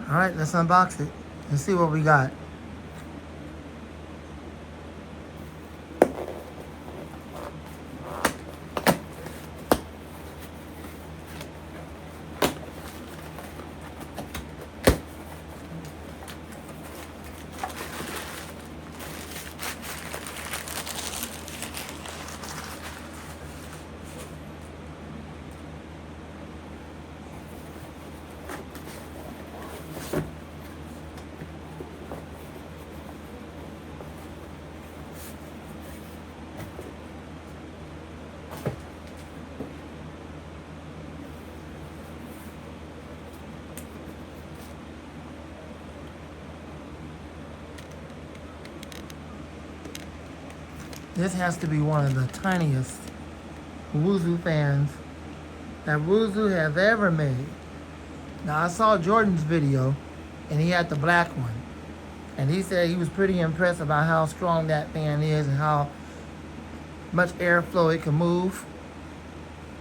All right, let's unbox it and see what we got. This has to be one of the tiniest woozoo fans that woozoo has ever made. Now I saw Jordan's video and he had the black one. And he said he was pretty impressed about how strong that fan is and how much airflow it can move.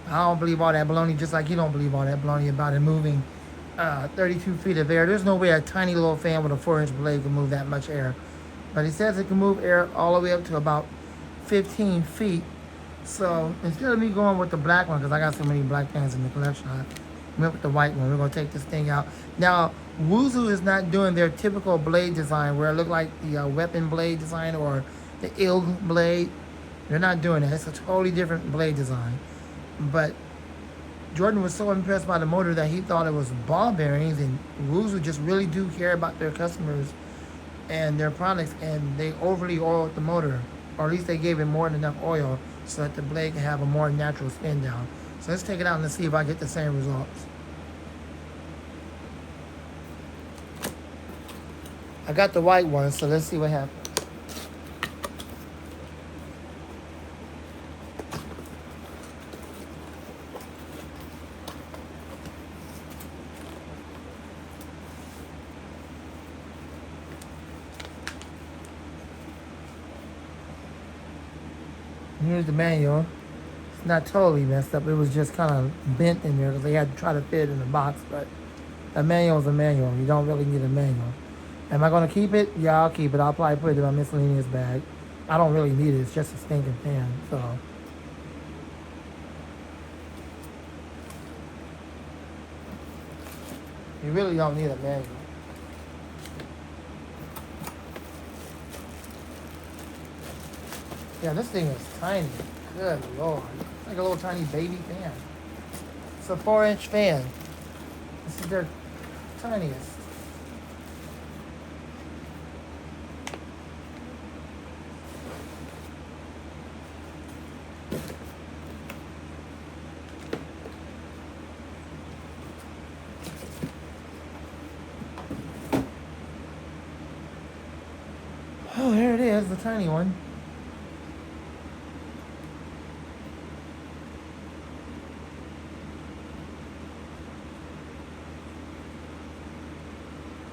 I don't believe all that baloney, just like you don't believe all that baloney about it moving 32 feet of air. There's no way a tiny little fan with a 4-inch blade can move that much air. But he says it can move air all the way up to about 15 feet. So instead of me going with the black one, because I got so many black fans in the collection, I went with the white one. We're going to take this thing out. Now, woozoo is not doing their typical blade design where it looked like the weapon blade design or the ilg blade. They're not doing that. It's a totally different blade design. But Jordan was so impressed by the motor that he thought it was ball bearings, and woozoo just really do care about their customers and their products, and they overly oiled the motor, or at least they gave it more than enough oil so that the blade can have a more natural spin down. So let's take it out and see if I get the same results. I got the white one, so let's see what happens. Here's the manual. It's not totally messed up. It was just kind of bent in there because they had to try to fit it in the box. But a manual is a manual. You don't really need a manual. Am I going to keep it? Yeah, I'll keep it. I'll probably put it in my miscellaneous bag. I don't really need it. It's just a stinking fan. So you really don't need a manual. Yeah, this thing is tiny. Good Lord. It's like a little tiny baby fan. It's a 4-inch fan. This is their tiniest. Oh, here it is, the tiny one.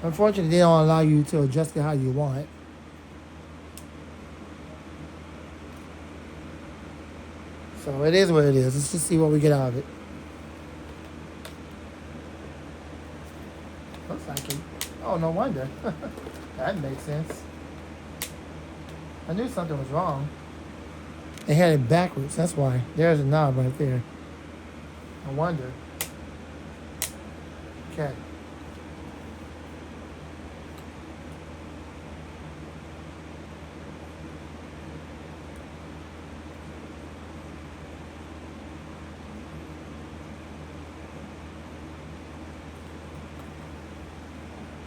Unfortunately, they don't allow you to adjust it how you want it. So it is what it is. Let's just see what we get out of it. Looks like it. Oh, no wonder. That makes sense. I knew something was wrong. They had it backwards. That's why. There's a knob right there. No wonder. Okay.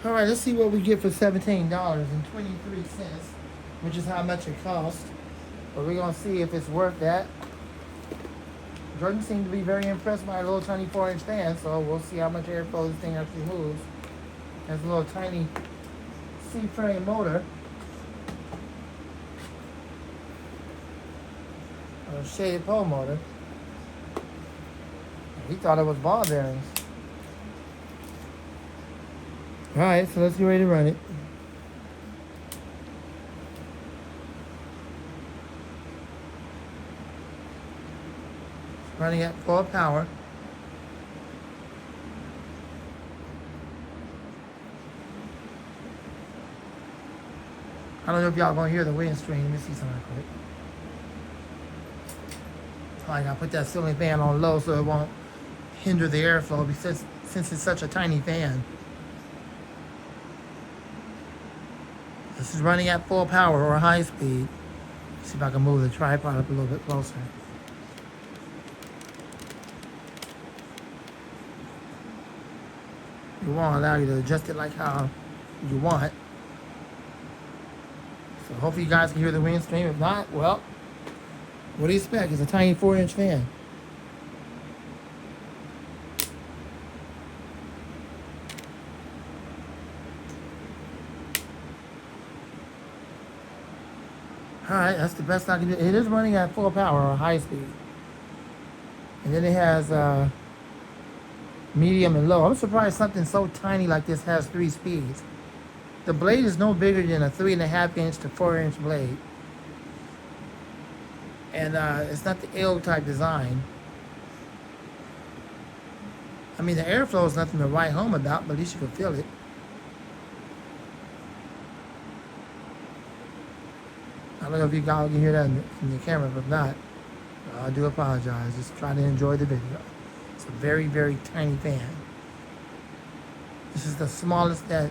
All right, let's see what we get for $17.23, which is how much it cost. But we're going to see if it's worth that. Jordan seemed to be very impressed by a little tiny 4-inch fan, so we'll see how much airflow this thing actually moves. There's a little tiny C-frame motor. A shaded pole motor. He thought it was ball bearings. Alright, so let's get ready to run it. Running at full power. I don't know if y'all gonna hear the wind stream. Let me see something quick. I gotta put that ceiling fan on low so it won't hinder the airflow because since it's such a tiny fan. This is running at full power or high speed. See if I can move the tripod up a little bit closer. It won't allow you to adjust it like how you want. So hopefully you guys can hear the wind stream. If not, well, what do you expect? It's a tiny 4-inch fan. Alright, that's the best I can do. It is running at full power or high speed. And then it has medium and low. I'm surprised something so tiny like this has 3 speeds. The blade is no bigger than a 3.5-inch to 4-inch blade. And it's not the L type design. I mean, the airflow is nothing to write home about, but at least you can feel it. I don't know if you guys can hear that in the camera, but if not, I do apologize. Just try to enjoy the video. It's a very, very tiny fan. This is the smallest that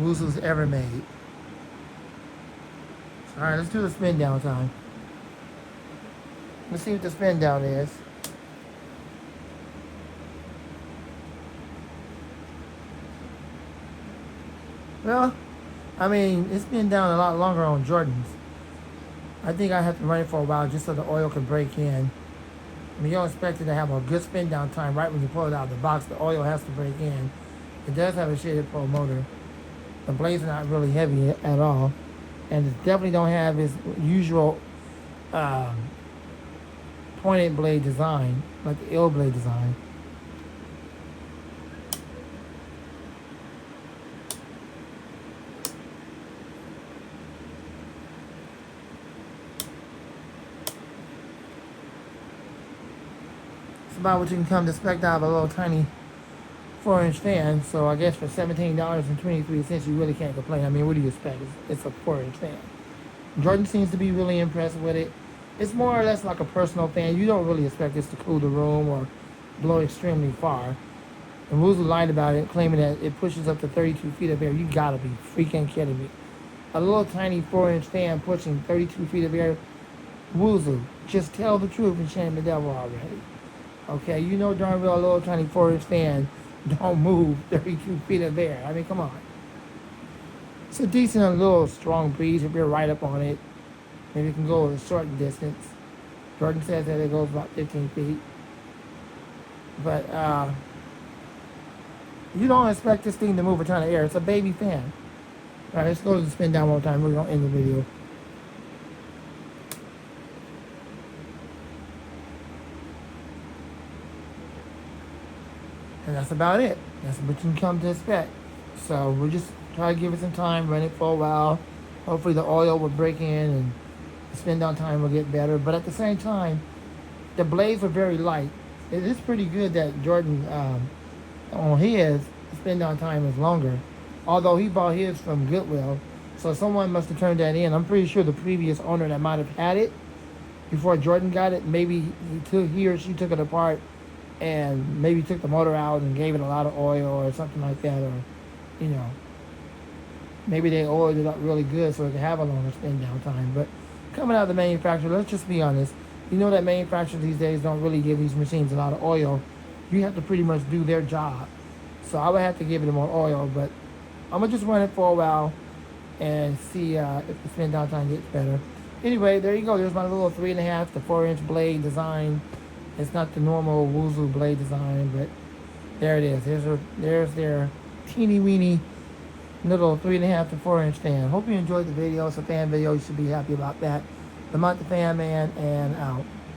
woozoo's ever made. Alright, let's do the spin down time. Let's see what the spin down is. Well, I mean, it's been down a lot longer on Jordans. I think I have to run it for a while just so the oil can break in. I mean, you don't expect it to have a good spin down time right when you pull it out of the box. The oil has to break in. It does have a shaded pole motor. The blades are not really heavy at all. And it definitely don't have its usual pointed blade design, like the L blade design. It's about what you can come to expect out of a little tiny 4-inch fan. So I guess for $17.23, you really can't complain. I mean, what do you expect? It's a 4-inch fan. Jordan seems to be really impressed with it. It's more or less like a personal fan. You don't really expect this to cool the room or blow extremely far. And woozoo lied about it, claiming that it pushes up to 32 feet of air. You gotta be freaking kidding me. A little tiny 4-inch fan pushing 32 feet of air. Woozoo, just tell the truth and shame the devil already. Okay, you know darn well a little tiny 4-inch fan don't move 32 feet of air. I mean, come on. It's a decent little strong breeze if you're right up on it. Maybe you can go a short distance. Jordan says that it goes about 15 feet. But you don't expect this thing to move a ton of air. It's a baby fan. All right, let's go to the spin down one more time. We're going to end the video. And that's about it. That's what you can come to expect. So we'll just try to give it some time, run it for a while. Hopefully the oil will break in and the spin down time will get better. But at the same time, the blades are very light. It is pretty good that Jordan, on his, the spin down time is longer. Although he bought his from Goodwill. So someone must have turned that in. I'm pretty sure the previous owner that might have had it before Jordan got it, maybe he or she took it apart and maybe took the motor out and gave it a lot of oil or something like that, or, you know, maybe they oiled it up really good so it could have a longer spin down time. But coming out of the manufacturer, let's just be honest, you know that manufacturers these days don't really give these machines a lot of oil. You have to pretty much do their job. So I would have to give it more oil, but I'm going to just run it for a while and see if the spin down time gets better. Anyway, there you go. There's my little 3.5 to 4-inch blade design. It's not the normal woozoo blade design, but there it is. There's their teeny weeny little 3.5 to 4-inch fan. Hope you enjoyed the video. It's a fan video. You should be happy about that. I'm out the fan man and out.